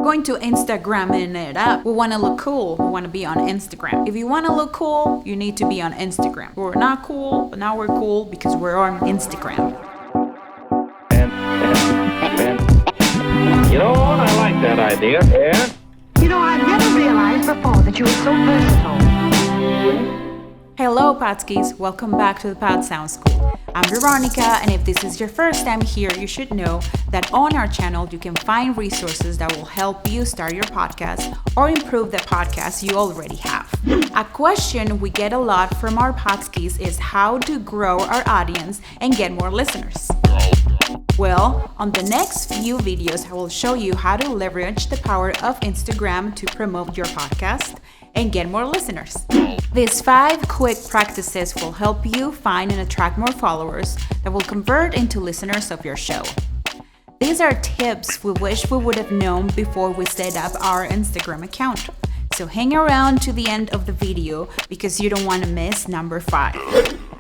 going to Instagram it up. We want to look cool. We want to be on Instagram. If you want to look cool, you need to be on Instagram. We're not cool, but now we're cool because we're on Instagram. You know what? I like that idea. Yeah? You know, I've never realized before that you were so versatile. Hello, Podskis. Welcome back to the Pod Sound School. I'm Veronica, and if this is your first time here, you should know that on our channel you can find resources that will help you start your podcast or improve the podcast you already have. A question we get a lot from our Podskis is how to grow our audience and get more listeners. Well, on the next few videos, I will show you how to leverage the power of Instagram to promote your podcast and get more listeners. These 5 quick practices will help you find and attract more followers that will convert into listeners of your show. These are tips we wish we would have known before we set up our Instagram account. So hang around to the end of the video because you don't want to miss number 5.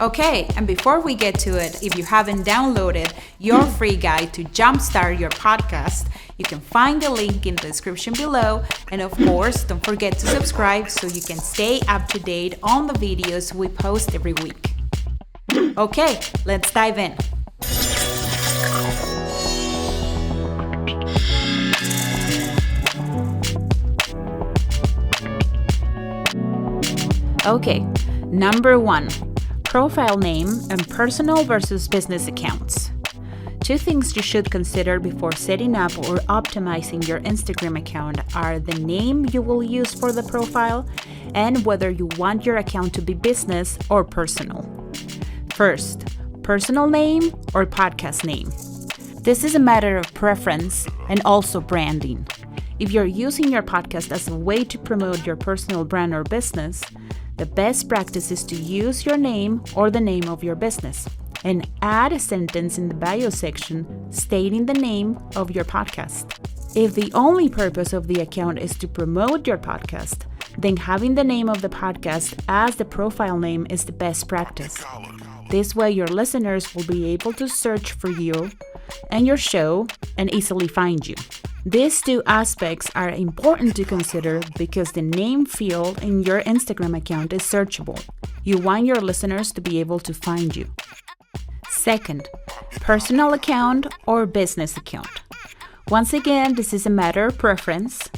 Okay, and before we get to it, if you haven't downloaded your free guide to jumpstart your podcast, you can find the link in the description below. And of course, don't forget to subscribe so you can stay up to date on the videos we post every week. Okay, let's dive in. Okay, number 1, profile name and personal versus business accounts. 2 things you should consider before setting up or optimizing your Instagram account are the name you will use for the profile and whether you want your account to be business or personal. First, personal name or podcast name. This is a matter of preference and also branding. If you're using your podcast as a way to promote your personal brand or business, the best practice is to use your name or the name of your business and add a sentence in the bio section stating the name of your podcast. If the only purpose of the account is to promote your podcast, then having the name of the podcast as the profile name is the best practice. This way your listeners will be able to search for you and your show and easily find you. These 2 aspects are important to consider because the name field in your Instagram account is searchable. You want your listeners to be able to find you. Second, personal account or business account. Once again, this is a matter of preference.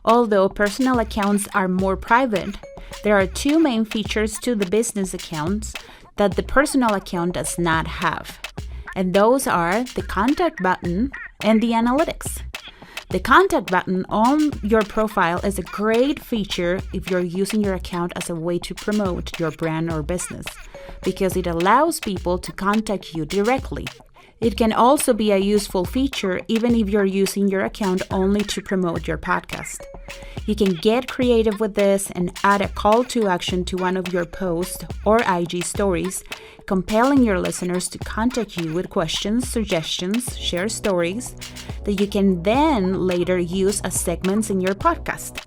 Although personal accounts are more private, there are 2 main features to the business accounts that the personal account does not have. And those are the contact button and the analytics. The contact button on your profile is a great feature if you're using your account as a way to promote your brand or business, because it allows people to contact you directly. It can also be a useful feature even if you're using your account only to promote your podcast. You can get creative with this and add a call to action to one of your posts or IG stories, compelling your listeners to contact you with questions, suggestions, share stories that you can then later use as segments in your podcast.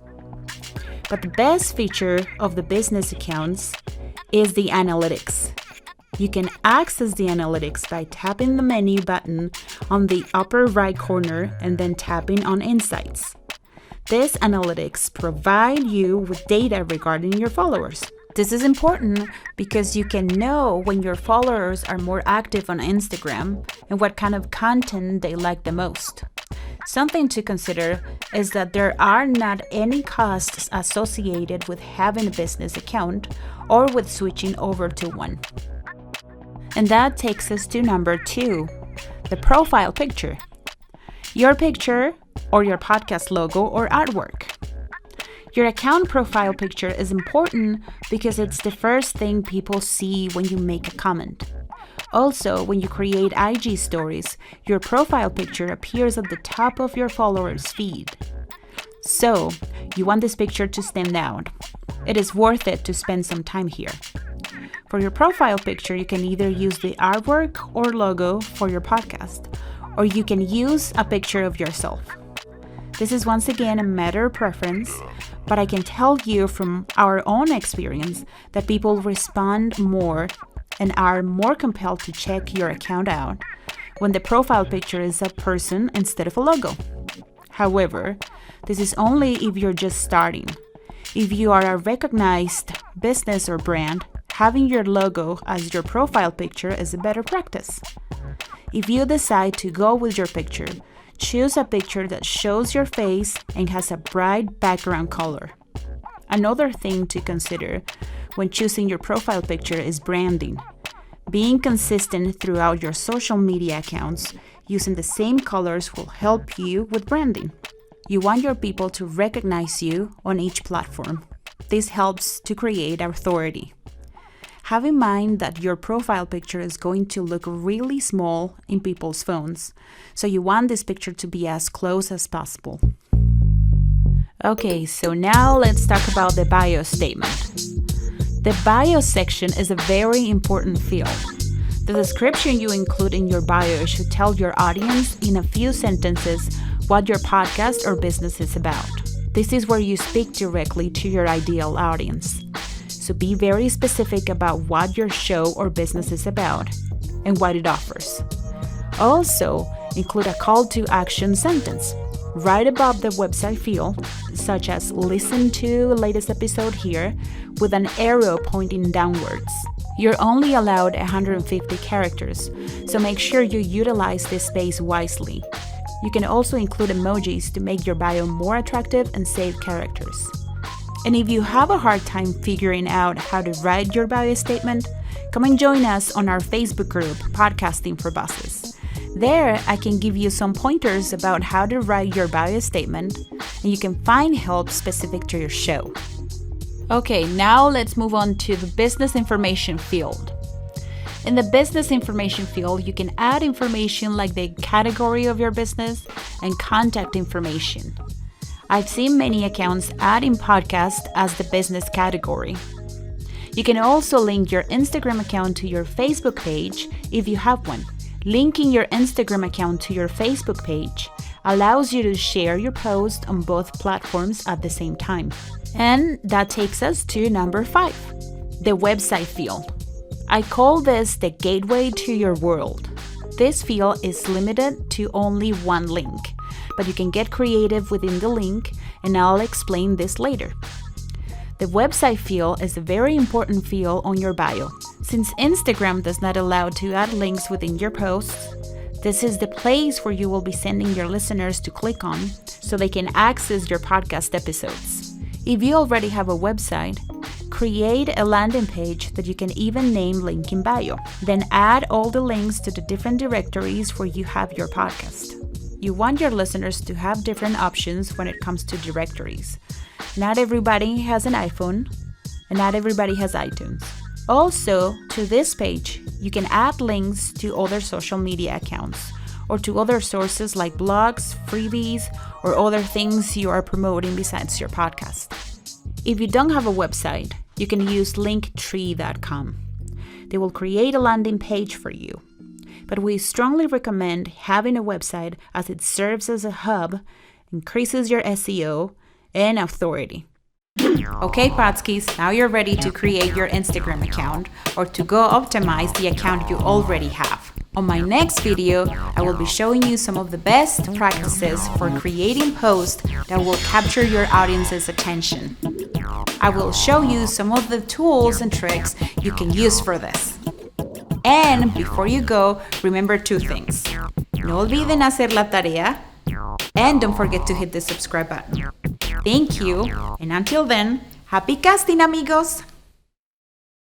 But the best feature of the business accounts is the analytics. You can access the analytics by tapping the menu button on the upper right corner and then tapping on Insights. This analytics provide you with data regarding your followers. This is important because you can know when your followers are more active on Instagram and what kind of content they like the most. Something to consider is that there are not any costs associated with having a business account or with switching over to one. And that takes us to number 2, the profile picture. Your picture or your podcast logo or artwork. Your account profile picture is important because it's the first thing people see when you make a comment. Also, when you create IG stories, your profile picture appears at the top of your followers' feed. So, you want this picture to stand out. It is worth it to spend some time here. For your profile picture, you can either use the artwork or logo for your podcast, or you can use a picture of yourself. This is once again a matter of preference, but I can tell you from our own experience that people respond more and are more compelled to check your account out when the profile picture is a person instead of a logo. However, this is only if you're just starting. If you are a recognized business or brand, having your logo as your profile picture is a better practice. If you decide to go with your picture, choose a picture that shows your face and has a bright background color. Another thing to consider when choosing your profile picture is branding. Being consistent throughout your social media accounts using the same colors will help you with branding. You want your people to recognize you on each platform. This helps to create authority. Have in mind that your profile picture is going to look really small in people's phones, so you want this picture to be as close as possible. Okay, so now let's talk about the bio statement. The bio section is a very important field. The description you include in your bio should tell your audience in a few sentences what your podcast or business is about. This is where you speak directly to your ideal audience. So be very specific about what your show or business is about and what it offers. Also, include a call to action sentence right above the website field, such as listen to latest episode here, with an arrow pointing downwards. You're only allowed 150 characters, so make sure you utilize this space wisely. You can also include emojis to make your bio more attractive and save characters. And if you have a hard time figuring out how to write your bio statement, come and join us on our Facebook group, Podcasting for Bosses. There, I can give you some pointers about how to write your bio statement, and you can find help specific to your show. Okay, now let's move on to the business information field. In the business information field, you can add information like the category of your business and contact information. I've seen many accounts adding podcast as the business category. You can also link your Instagram account to your Facebook page if you have one. Linking your Instagram account to your Facebook page allows you to share your post on both platforms at the same time. And that takes us to number 5, the website field. I call this the gateway to your world. This field is limited to only one link, but you can get creative within the link, and I'll explain this later. The website field is a very important field on your bio. Since Instagram does not allow to add links within your posts, this is the place where you will be sending your listeners to click on so they can access your podcast episodes. If you already have a website, create a landing page that you can even name Link in Bio. Then add all the links to the different directories where you have your podcast. You want your listeners to have different options when it comes to directories. Not everybody has an iPhone, and not everybody has iTunes. Also, to this page, you can add links to other social media accounts or to other sources like blogs, freebies, or other things you are promoting besides your podcast. If you don't have a website, you can use linktree.com. They will create a landing page for you. But we strongly recommend having a website as it serves as a hub, increases your SEO, and authority. Okay, Podskis, now you're ready to create your Instagram account or to go optimize the account you already have. On my next video, I will be showing you some of the best practices for creating posts that will capture your audience's attention. I will show you some of the tools and tricks you can use for this. And before you go, remember 2 things. No olviden hacer la tarea, and don't forget to hit the subscribe button. Thank you, and until then, happy casting, amigos!